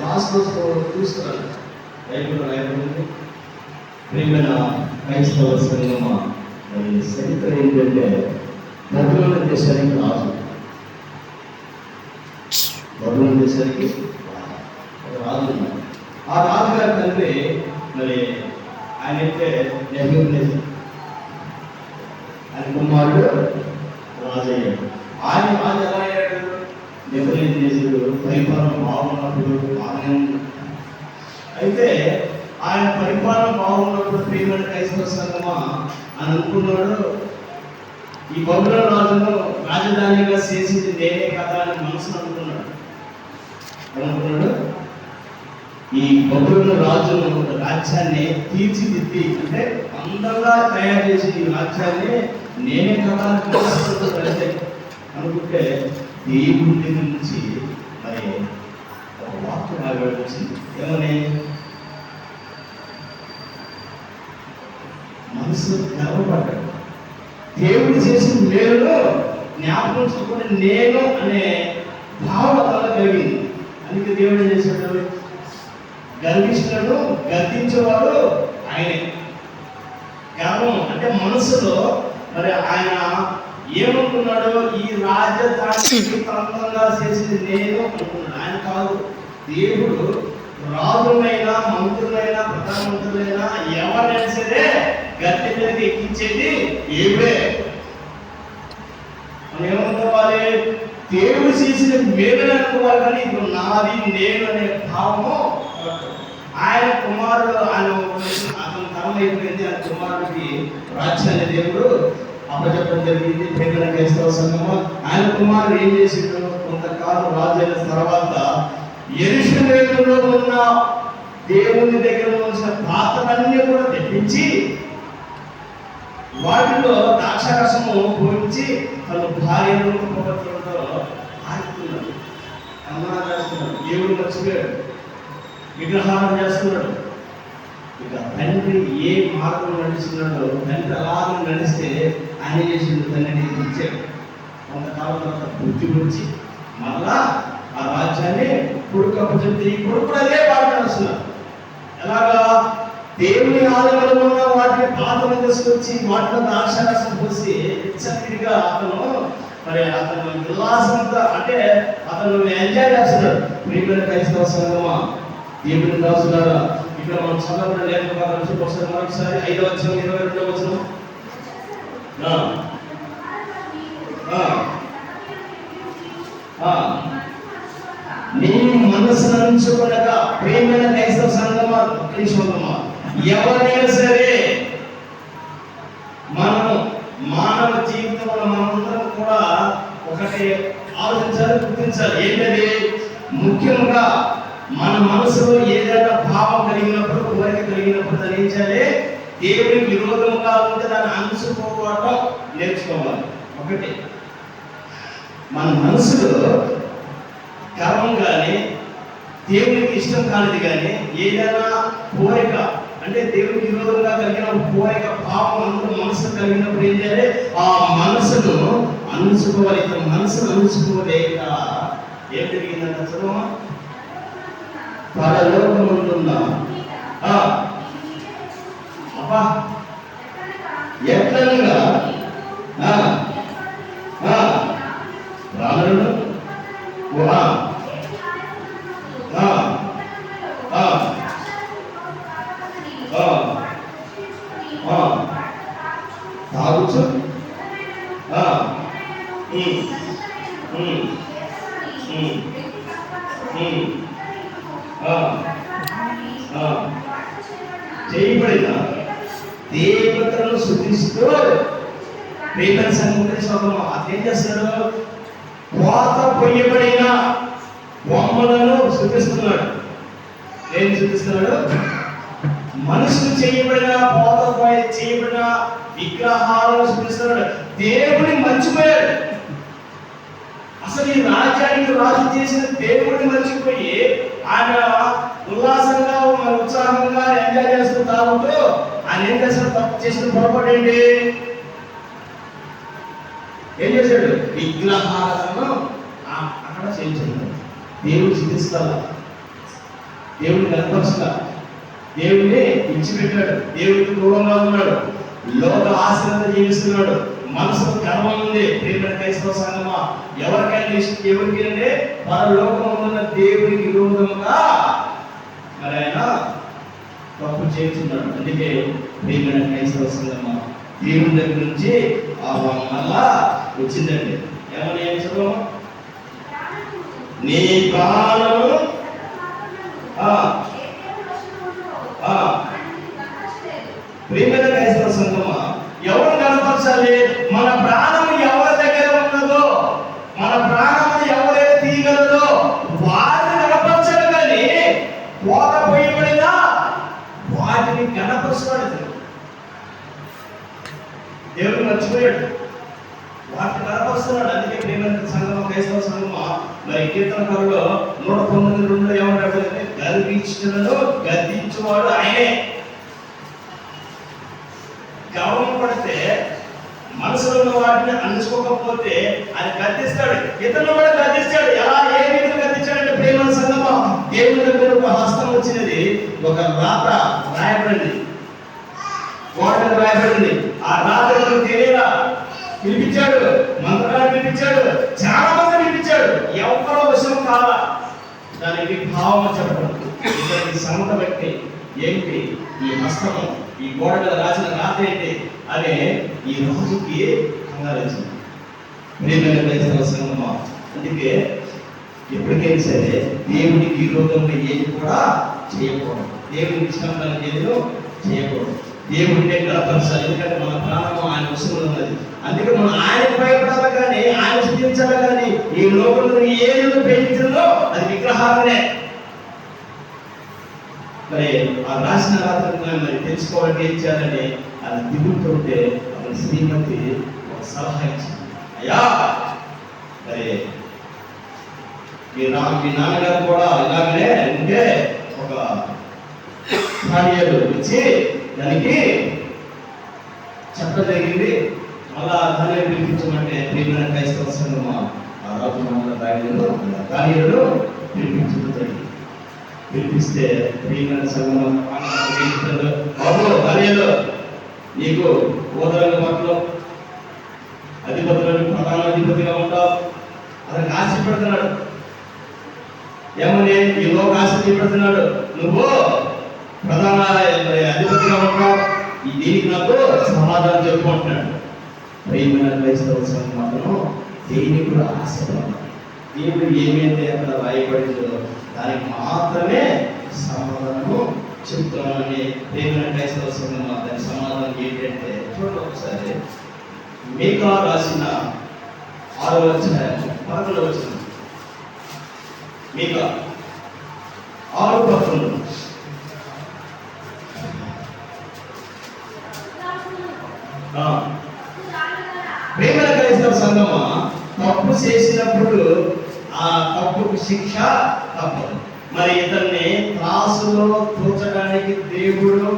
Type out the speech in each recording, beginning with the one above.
Last చూస్తున్నాను Bible రాయబడింది. ప్రియమైన క్రైస్తవ సంఘమా, మరి చరిత్ర ఏంటంటే బబులోను దేశానికి రాజు, బబులోను దేశానికి రాజు ఉన్నారు. ఆ రాజుగారి తండ్రి మరి ఆయన అయితే నెబుకద్నెజర్, ఆయన కుమారుడు రాజు అయ్యాడు. ఆయన రాజు ఎలా అయ్యాడు? నెబుకద్నెజరు పరిపాలన బాగున్నప్పుడు బాగానే ఉంది. అయితే ఆయన పరిపాలన బాగున్నప్పుడు ప్రియమైన క్రైస్తవ సంఘమా అని అనుకున్నాడు, ఈ బబులోను రాజును రాజధానిగా చేసింది నేనే కదా అని మనసును అనుకున్నాడు. ఈ బబులోను రాజును రాజ్యాన్ని తీర్చిదిద్ది, అంటే అందంగా తయారు చేసి ఈ రాజ్యాన్ని నేనే కదా అని అనుకుంటే దేవుడి దగ్గర నుంచి మరి ఒక వాక్యం ఆవిడ వచ్చింది. ఏమని? మనసు గర్వపడ్డాడు. దేవుడు చేసిన మేలులో జ్ఞాపకం చేసుకుని నేను అనే భావన కలిగింది. అందుకే దేవుడు ఏం చేశాడు? గర్విష్ఠుడు, గర్వించేవాడు ఆయనే. గర్వం అంటే మనసులో మరి ఆయన ఏమనుకున్నాడు? ఈ రాజధాని అందంగా చేసింది నేను అనుకున్నాడు. ఆయన కాదు. దేవుడు రాజునైనా మంత్రులైనా ప్రధానమంత్రులైనా ఎవరైనా సరే గద్దె మీదకి ఎక్కించేది దేవుడే. మనం ఏమనుకోవాలి? దేవుడు చేసిన మేలు అనుకోవాలి, కానీ ఇప్పుడు నాది నేను అనే భావము. ఆయన కుమారుడు అతని తరం అయిపోయింది. ఆయన కుమారుడికి రాజ్యాన్ని దేవుడు అప్పచెప్పడం జరిగింది. ప్రియమైన క్రైస్తవ సంఘము, ఆయన కుమారుడు ఏం చేసిండు? కొంతకాలం రాజు అయిన తర్వాత యెరూషలేములో ఉన్న దేవుని దగ్గర ఉంచిన పాత్రలన్నీ కూడా తెప్పించి వాటిలో ద్రాక్షారసము పోయించి తన భార్యను కుటుంబంతో ఆడుతున్నాడు, అమ్మనా చేస్తున్నాడు. దేవుడు మర్చిపోయాడు, విగ్రహాలు చేస్తున్నాడు. ఇక తండ్రి ఏ మార్గం నడుస్తున్నాడో తండ్రి అలాగే నడిస్తే ఆయన చేసిన తండ్రిని ఇచ్చాడు. కొంతకాలం తర్వాత బుద్ధి గురించి మళ్ళా ఆ రాజ్యాన్ని కొడుకు అప్పచెప్తే ఈ కొడుకు అదే పాట నడుస్తున్నాడు. ఎలాగా? దేవుని ఆలయంలో ఉన్న వాటిని పాత్రలు తీసుకొచ్చి వాటిలో ద్రాక్షారసం పోసి చక్కగా అతను విలాసంతో, అంటే అతను ఎంజాయ్ చేస్తున్నాడు. ప్రియమైన క్రైస్తవ సంఘమా, దేవుని రాసులారా, ఇక్కడ మనం చదవడం లేకపోతే ఒకసారి మరొకసారి 5వ వచనం 22వ వచనం. నీ మనసును ఉంచుకొనగా, ప్రియమైన క్రైస్తవ సంఘమా, ఎవరైనా సరే మనం మానవ జీవితంలో మనందరం కూడా ఒకటి ఆలోచించాలి, గుర్తించాలి. ఏంటది? ముఖ్యంగా మన మనసులో ఏదైనా భావం కలిగినప్పుడు, కోరిక కలిగినప్పుడు దాన్ని ఏం చేయాలి? దేవుడికి విరోధంగా ఉంటే దాన్ని అనుసుకోవడం నేర్చుకోవాలి. ఒకటి, మన మనసులో గర్వం కానీ దేవునికి ఇష్టం కానిది కానీ ఏదైనా కోరిక, అంటే దేవునికి విరోధంగా కలిగిన కోరిక భావం అందరూ మనసు కలిగినప్పుడు ఏం చేయాలి? ఆ మనసును అనుసుకోవాలి. మనసును అనుసుకోలేక ఏం జరిగిందంటే చదువు, పరలోకముందున్నా అబ్బా ఎట్లనగా రానుడు తాగుచు చేయబడిన దేవతలను శుద్ధిస్తూ ప్రేమ సంఘం అదేం చేస్తాడు? కోత పొయ్యబడిన బొమ్మలను శుద్ధిస్తున్నాడు. ఏం శుద్ధిస్తున్నాడు? మనుషులు చేయబడిన కోత చేయబడిన విగ్రహాలను శుద్ధిస్తున్నాడు. దేవుడిని మర్చిపోయాడు. అసలు ఈ రాజ్యానికి రాజు చేసిన దేవుడిని మర్చిపోయి ఆయన ఉల్లాసంగా ఉత్సాహంగా ఎంజాయ్ చేస్తూ తాగుతూ ఆయన ఏం చేస్తాడు? తప్పు చేసిన పొరపాటు ఏంటి? ఏం చేశాడు? విగ్రహాలను అక్కడ చేయించాడు. దేవుడు శిక్షిస్తాడు. దేవుడిని కనపరచలా, దేవుడిని విడిచిపెట్టాడు, దేవుడికి దూరంగా ఉన్నాడు, లోక ఆశలంతా జీవిస్తున్నాడు, మనసులో గర్వం ఉంది. ప్రియమైన క్రైస్తవ సంఘమా, ఎవరికి అంటే పరలోకంలో ఉన్న దేవుడికి విరోధంగా మరి ఆయన తప్పు చేస్తున్నాడు. అందుకే ప్రియమైన క్రైస్తవ సంఘమా, దేవుని దగ్గర నుంచి మళ్ళా వచ్చిందండి. ఏమని ఏం చదువు? నీ ప్రాణము ప్రియమైన క్రైస్తవ సంఘమా, ఎవరు కనపరచాలి? మన ప్రాణం ఎవరి దగ్గర ఉన్నదో, మన ప్రాణం ఎవరైతే తీయగలదో వారిని కనపరచాలి. కానీ పోత పోయబడినా వాటిని కనపరచాలి. దేవుడు మర్చిపోయాడు, వాటిని కనపరుస్తున్నాడు. అందుకే ప్రియమైన సంఘం, క్రైస్తవ సంఘమా, మరి కీర్తనకారులో 119:2 ఏమంటాడు అంటే, గర్విష్ఠులను గద్దించువాడు ఆయనే. గర్వం పడితే మనసులో ఉన్న వాటిని అందించుకోకపోతే ఆయన గద్దిస్తాడు, ఇతరులు కూడా గద్దిస్తాడు. ఎలా, ఏ విధంగా గద్దించాడంటే ప్రేమ సంగమా, దేవుని దగ్గర ఒక హస్తం వచ్చినది, ఒక రాత రాయబడింది, గోడకు రాయబడింది. ఆ రాత తెలియలా, పిలిపించాడు, మంత్రాన్ని పిలిపించాడు, చాలా మంది పిలిపించాడు, ఎవరో విషయం కాదా. దానికి భావం చెప్పడం, ఇతనికి సమత వ్యక్తి ఏంటి, ఈ హస్తము, ఈ గోడ మీద రాసిన రాత ఏంటి అనే ఈ రాజుకి కంగారించింది. ప్రియమైన క్రైస్తవ సంఘమా, అందుకే ఎప్పటికైనా సరే దేవుడికి విరోధంగా ఏది కూడా చేయకూడదు, దేవుడికి ఇష్టం కానీ ఏదో చేయకూడదు. దేవుడిని గడపరచాలి, ఎందుకంటే మన ప్రాణం ఆయన వస్తువులు ఉన్నది. అందుకే మనం ఆయన భయపడాలి కానీ, ఆయన స్థితించాలి కానీ, ఈ లోకంలో ఏదో ప్రేమించదో అది విగ్రహాలనే. మరి ఆ రాసిన రాత్రి మరి తెలుసుకోవాలంటే ఏం చేయాలని అది దిగుతుంటే అతని శ్రీమతి ఒక సలహా ఇచ్చింది. అయ్యా, మరి మీ నాన్నగారు కూడా ఇలాగనే ఉంటే ఒక ధాన్యాలు ఇచ్చి దానికి చెప్పడం జరిగింది. మళ్ళా ధాన్యాలు పిలిపించమంటే ప్రియమైన క్రైస్తవ సంఘమా, ఆ రాజు ధాన్యాలు పిలిపించడం పిలిపిస్తే ప్రియమైన సంఘం, బాబు ధాన్యాలు నీకు ఓదరంగ పట్ల అధిపతులను ప్రధాన అధిపతిగా ఉంటావు అతనికి ఆశపెడుతున్నాడు. ఏమని ఈ లోక ఆశపెడుతున్నాడు, నువ్వు ప్రధాన అధిపతిగా ఉంటావు, దీనికి నాకు సమాధానం చెప్పుకుంటున్నాడు. ప్రియమైన క్రైస్తవ సంఘం మాత్రం దేనికి కూడా ఆశపడాలి. దేవుడు ఏమైతే అక్కడ రాయబడిందో దానికి మాత్రమే సమాధానము చెప్తున్నామని ప్రియమైన క్రైస్తవ సంఘం. దాని సమాధానం ఏంటంటే చూడండి ఒకసారి, మీకా రాసిన 6వ అధ్యాయం 11వ వచనం. మీకా 6:11. ప్రియమైన క్రైస్తవ సంఘమా, తప్పు చేసినప్పుడు ఆ తప్పుకు శిక్ష తప్పదు. మరి ఇతన్ని త్రాసులో తూచడానికి దేవుడు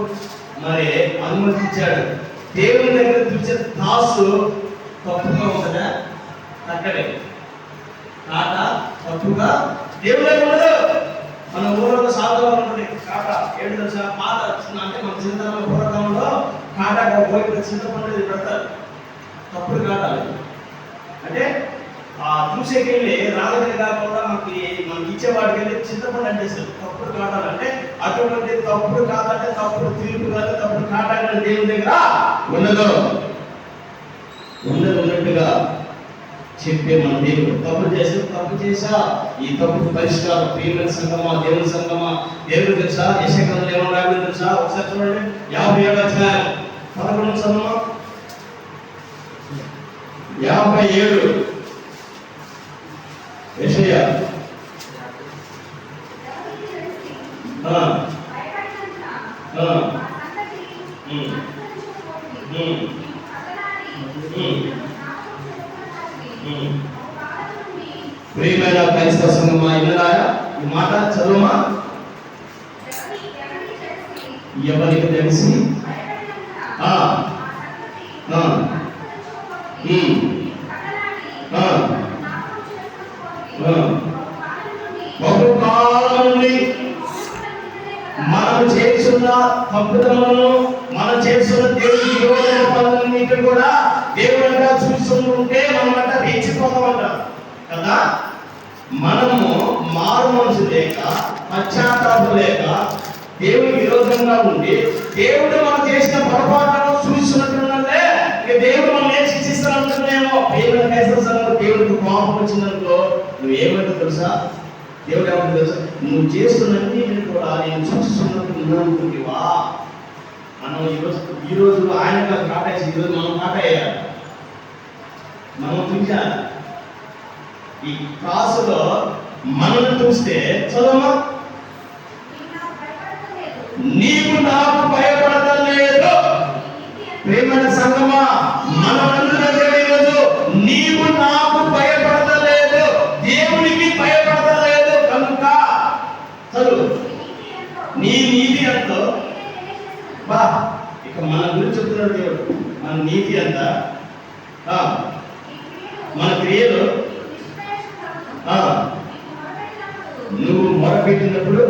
మరి అనుమతించాడు. దేవుని దగ్గర చూసే త్రాసు తప్పుగా ఉంటుందా? తక్కడే కాట తప్పుగా దేవుడు ఉండదు. మన ఊళ్ళో సాధువులు ఉంటుంది కాట. ఏడు తెలుసా, పాత అంటే మన చిన్నతనంలో పూర్వకాలంలో కాట పోయి చింతపండు పెడతారు. తప్పుడు కాటాలి అంటే ఆ చూసేకెళ్ళి రాగడి కాకుండా మనకి ఇచ్చేవాడికి వెళ్ళి చింతపండు అంటేస్తారు. తప్పుడు కాటాలంటే అటువంటి తప్పుడు కాదంటే తప్పుడు తీర్పు కాదు, తప్పుడు కాటాలని దేవుని దగ్గర ఉండదు. ఉన్నట్టుగా చెప్పే మన దేవుడు తప్పు చేస్తే తప్పు చేసా, ఈ తప్పుకు పరిష్కారం ప్రియమైన సంఘమా, దేవుని సంఘమా, దేవుడు తెలుసా. యెషయాలో ఏమన్నా రాయబడింది తెలుసా? ఒకసారి చూడండి, 57వ అధ్యాయం 11వ సంఘమా, 57 యెషయా. ప్రియమైన క్రైస్తవ సంఘమా, విన్నారా ఈ మాట? చదువుమా. ఎవరికి తెలిసి బహుకాలం నుండి చేస్తున్న తప్పుదలను, మనం చేస్తున్న దేవుడికి విరోధమైన పనులన్నిటిని కూడా దేవుడిగా చూస్తుంటే మనమంట రెచ్చిపోతామంట కదా. మనము మారు మనసు లేక, పశ్చాత్తాపం లేక, దేవుడికి విరోధంగా ఉండి దేవుడు మనం చేసిన పొరపాటును చూస్తున్నట్లున్నదే ఇక దేవుడు మనం ఏం శిక్షిస్తానంటున్నామో. దేవుడికి కోపం వచ్చిందనుకో నువ్వేమంటే తెలుసా, దేవుడు ఏమంటే తెలుసా, నువ్వు చేస్తున్నది కూడా నేను చూస్తున్నట్టు నువ్వు అనుకుంటువా. మనం ఈరోజు ఆయన కాటేసి ఈరోజు మనం కాటేయాలి. మనం చూసాలి ఈ క్లాసులో మనల్ని చూస్తే చదవమా, నీవు నాకు భయపడతలేదు. ప్రేమైన సంగమా, మనమందరం ఈరోజు నీవు నాకు భయపడతలేదు, దేవునికి భయపడతలేదు కనుక చదువు నీ నీతి ఎంతో బా. ఇక మన గురించి చెప్తున్నాడు దేవుడు, మన నీతి ఎంత, మన క్రియలు, నువ్వు మొరపెట్టినప్పుడు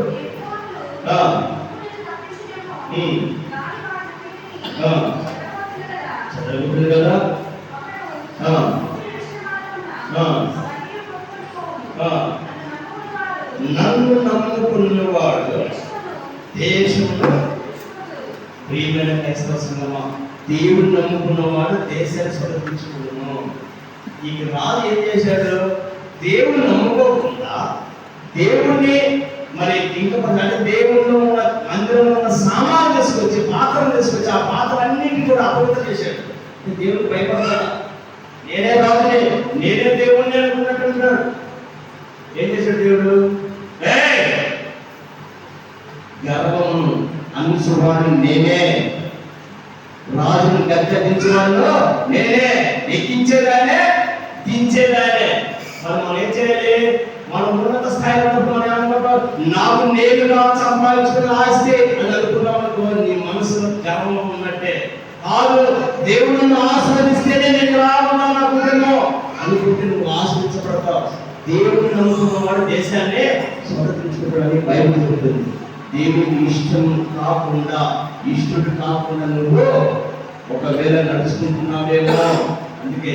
చదువుతుంది కదా. నన్ను నమ్ముకున్నవాడు దేశంలో, ప్రియమైన క్రైస్తవ సంగమా, దేవుడు నమ్ముకున్నవాడు దేశాన్ని స్వతంత్రించుకున్నాను. ఈ రాజు ఏం చేశాడు, దేవుడు నమ్ముకోకుండా దేవుణ్ణి మరి ఇంకా అంటే దేవుళ్ళు ఉన్న మందిరంలో ఉన్న సామాన్లు తీసుకొచ్చి, పాత్రలు తీసుకొచ్చి ఆ పాత్రలన్నింటినీ కూడా అపవిత్రం చేశాడు. దేవుడికి భయపడతాడా, నేనే రాజుని, నేనే దేవుణ్ణి అనుకున్నట్టుంటాడు. ఏం చేశాడు దేవుడు, గర్వం అనుసవాన్ని నేనే, రాజును గద్దెదించేవాళ్ళు నేనే, ఎక్కించేదానే దించేదానే. మరి మనం ఏం చేయాలి, మనం ఉన్నత స్థాయిలో ఉన్నప్పుడు మనం ఏమనుకుంటాం, నాకు నేనుగా సంపాదించుకుని ఆస్తి అని అనుకున్నాం అనుకో, నీ మనసులో గర్వంలో ఉన్నట్టే. కాదు, దేవుడు నన్ను ఆస్వాదిస్తేనే నేను రానున్నా నా కుటుంబం అనుకుంటే నువ్వు ఆశ్రయించబడతావు. దేవుడిని నమ్ముకున్నవాడు దేశాన్ని స్వతంత్రించుకుంటాడని బైబిల్ చెబుతుంది. దేవుడికి ఇష్టం కాకుండా, ఇష్టడు కాకుండా నువ్వు ఒకవేళ నడుచుకుంటున్నావేమో. అందుకే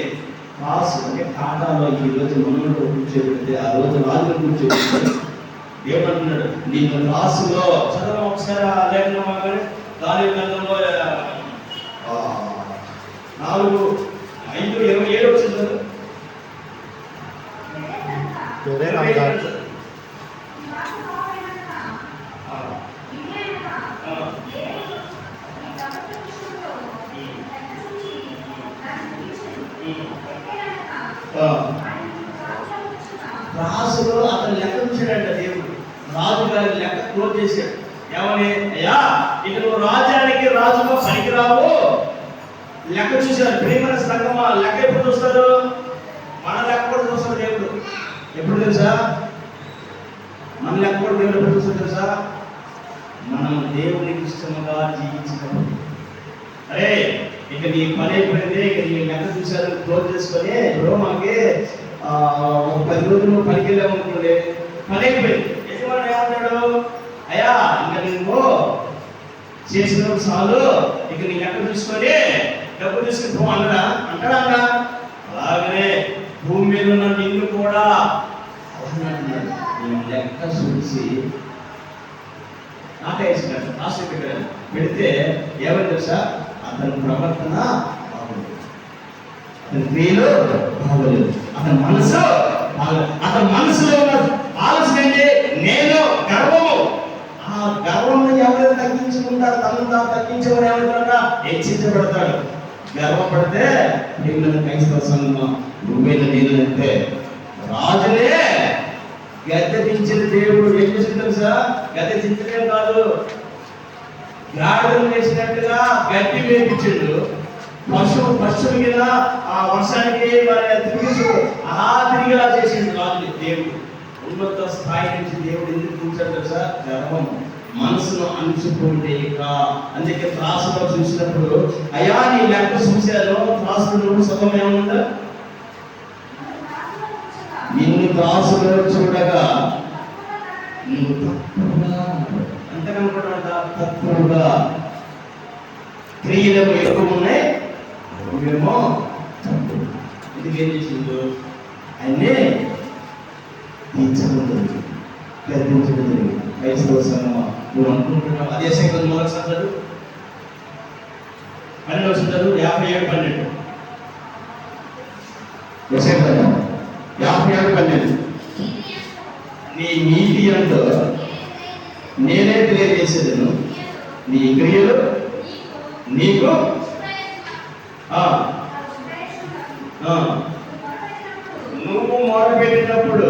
క్లాస్ అంటే కాటాలో ఈరోజు మనలో కూర్చోబెడితే ఆ రోజు రాజులు కూర్చోబెడితే దేవుడు అంటున్నాడు, నేను క్లాసులో చదవ ఒకసారి లేఖనం దాని గ్రంథంలో 4:5-27 వచ్చింది. రాసులో అతను లెక్క చూశాడంట దేవుడు. రాజు గారి లెక్క క్లోజ్ చేశాడు. ఏమని, అయ్యా ఇక నువ్వు రాజ్యానికి రాజుగా పనికిరావు. లెక్క చూశాడు. ప్రేమైన సంగమా, లెక్క ఎప్పుడు చూస్తాడు, మన లెక్క కూడా చూస్తాడు దేవుడు. ఎప్పుడు తెలుసా, మన లెక్క కూడా దేవుడు ఎప్పుడు చూస్తాడు తెలుసా, మనం దేవునికి ఇష్టముగా జీవించినప్పుడు. అరే ఇక నీ పని అయిపోయింది, ఇక నీ లెక్క చూశారు క్లోజ్ చేసుకొని, ఇప్పుడు మనకి ఒక 10 రోజులు పనికి వెళ్ళామనుకోండి, పని అయిపోయింది. యజమాని ఏమన్నాడు, అయ్యా ఇంకా నువ్వు చేసిన చాలు, ఇక నీ లెక్క చూసుకొని డబ్బు తీసుకుని పో అన్నాడా, అంటాడా అన్నా. అలాగనే భూమి మీద ఉన్న నిన్ను కూడా లెక్క చూసి నాటేసినాడు, రాసి పెట్టాడు. పెడితే ఏమని తెలుసా, అతని ప్రవర్తన బాగోలేదు, అతని క్రియలు బాగోలేదు, అతని మనసు బాగోలేదు. అతని మనసులో ఉన్న ఆలోచన ఏంటి, నేను గర్వము. ఆ గర్వం ఎవరైనా తగ్గించుకుంటారు, తను తాను తగ్గించేవారు ఏమంటారా, హెచ్చించబడతాడు. గర్వపడితే నీకు క్రైస్తవ సంఘం నువ్వేనా నేను అంటే రాజునే గద్దె దించిన దేవుడు ఏం చేసింది తెలుసా, గద్దె దించడం కాదు, గాడిదలు వేసినట్టుగా గడ్డి వేపించాడు. పశువు మీద ఆ వర్షానికి తిరిగి అలా తిరిగిలా చేసిండు రాజు. దేవుడు ఉన్నత స్థాయి నుంచి దేవుడు ఎందుకు కూర్చాడు తెలుసా, గర్వం, మనసును అణుచుకుంటే. అందుకే త్రాసులో చూసినప్పుడు, అయ్యా నీ లెక్క చూశాను, త్రాసులో సుఖం ఏముందా, నిన్ను త్రాసులో చూడగా నువ్వు తప్పుగా అంతకనుకుంటా తక్కువగా, క్రియలు ఎక్కువ ఉన్నాయి, నువ్వేమో తక్కువ. ఇది ఏం చేసిండు? ఆయన్నే తీర్చబోతుంది, గర్తించబోతుంది. క్రైస్తవ సంఘమా, నువ్వు అనుకుంటున్నావు అదే సంఖ్య మొదటి 12 57 12 నీ నీతి అంతా నేనే తెలియజేసేదను, నీ క్రియలు నీకు నువ్వు మొదలుపెట్టినప్పుడు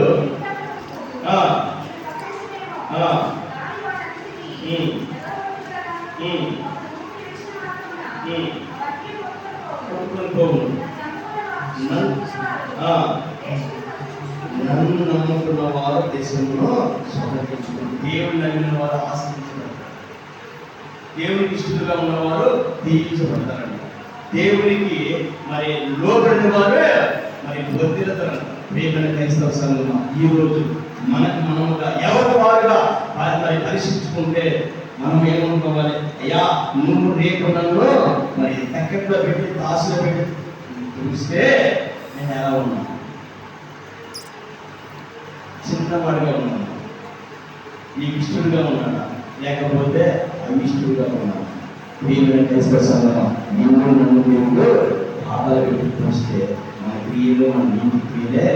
నన్ను నమ్ముకున్న వారు దేశంలో స్వతంత్రించుకుని, దేవుడు నమ్మిన వారు ఆశ్రయించబడతారు, దేవునికి ఇష్టలుగా ఉన్నవారు దీవించబడతారండి. దేవునికి మరి లోబడిన వారే మరి వర్ధిల్లుతారు. ప్రియమైన క్రైస్తవ సంఘమా, ఈ రోజు మనముగా ఎవరి వారుగా మరి పరిశీలించుకుంటే మనం ఏమనుకోవాలి? అయ్యా, నువ్వు రేపు నన్ను మరి తక్కట్లో పెట్టి దాసులో పెట్టి చూస్తే నేను ఎలా ఉన్నాను? చిన్నవాడిగా ఉన్నాను, నీకు ఇష్టడుగా ఉన్నాడా, లేకపోతే అవిష్టుడుగా ఉన్నాను? ప్రియమైన క్రైస్తవ సంఘమా, నువ్వు నన్ను దేవుడు ఆధార పెట్టి చూస్తే మన క్రియలు, మన నీతి క్రియలే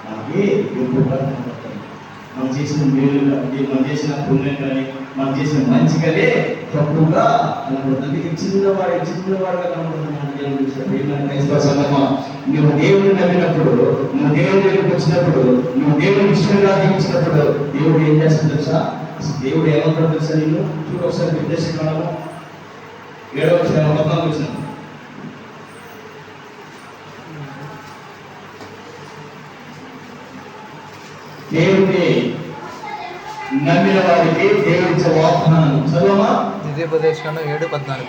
మనకి ఎక్కువగా కనబడతాయి. మనం చేసిన మేలు కానీ, మనం చేసిన పుణ్యం కానీ, మనం చేసిన మంచి కానీ తక్కువగా కనబడుతుంది. చిన్నవాడిగా కనబడుతున్నాను. క్రైస్తవ సంఘమా, నువ్వు దేవుడిని నమ్మినప్పుడు, నువ్వు దేవుడి దగ్గరికి వచ్చినప్పుడు, నువ్వు దేవుడిని ఇష్టంగా జీవించినప్పుడు దేవుడు ఏం చేస్తాడు తెలుసా? దేవుడు ఏమంటాడు తెలుసా? నేను చూడు ఒకసారి నిర్దేశించగలము. 7వ అధ్యాయం 14వ వచనం. దేవుడిని నమ్మిన వారికి దేవుడిచ్చే వాగ్దానం చదవమా? ద్వితీయోపదేశకాండం 7:14.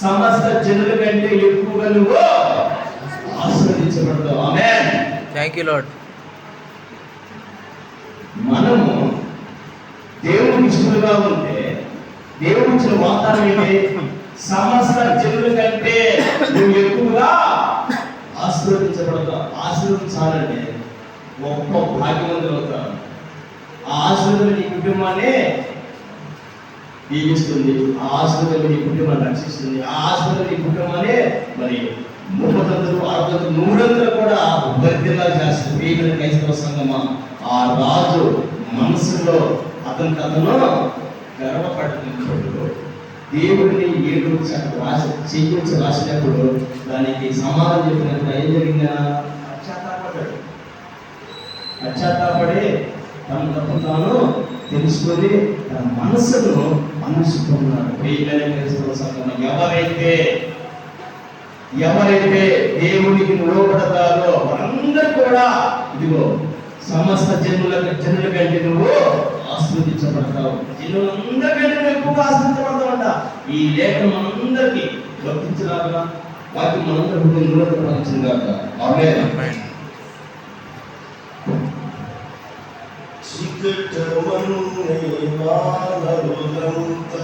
సమస్త జనుల కంటే ఎక్కువగా నువ్వు ఆశీర్వదించబడతావు. ఆమేన్. Thank you Lord. మనము దేవుడికి ఇష్టలుగా ఉంటే దేవుడు ఇచ్చిన వాగ్దానం ఏంటి? సమస్త జనుల కంటే నువ్వు ఎక్కువగా ఆశీర్వదించబడతావు. ఆశీర్వదించాలంటే గొప్ప భాగ్యవంతులు అవుతావు. ఆ ఆశీర్వాదం నీ కుటుంబాన్ని దీవిస్తుంది, ఆ ఆశీర్వాదం నీ కుటుంబాన్ని రక్షిస్తుంది, ఆ ఆశీర్వాదం నీ కుటుంబాన్ని మరి 30 60 100 కూడా వర్ధిల్లా చేస్తుంది. ప్రియమైన క్రైస్తవ సంఘమా, ఆ రాజు మనసులో అతను గర్వపడుతున్నప్పుడు దేవుడిని 7 రాసినప్పుడు దానికి సమాధానం చెప్పినప్పుడు ఏం జరిగిందా? పశ్చాత్తాపడి తన తప్పు తాను తెలుసుకొని తన మనసును అనుసుకున్నాడు. ప్రియమైన క్రైస్తవ సంఘమా, ఎవరైతే దేవునికి లోబడతారో వారందరూ కూడా ఇదిగో సమస్త జనుల కంటే నువ్వు ఆస్వాదించబడతావు. జనులందరికంటే ఎక్కువగా ఆస్వాదించబడతావంట. ఈ లేఖనం మనందరికీ వర్తించలాగా వాక్యం మనందరికీ నిలబడిందాక. ఆమేన్. చికటమన్నే మానవులంతా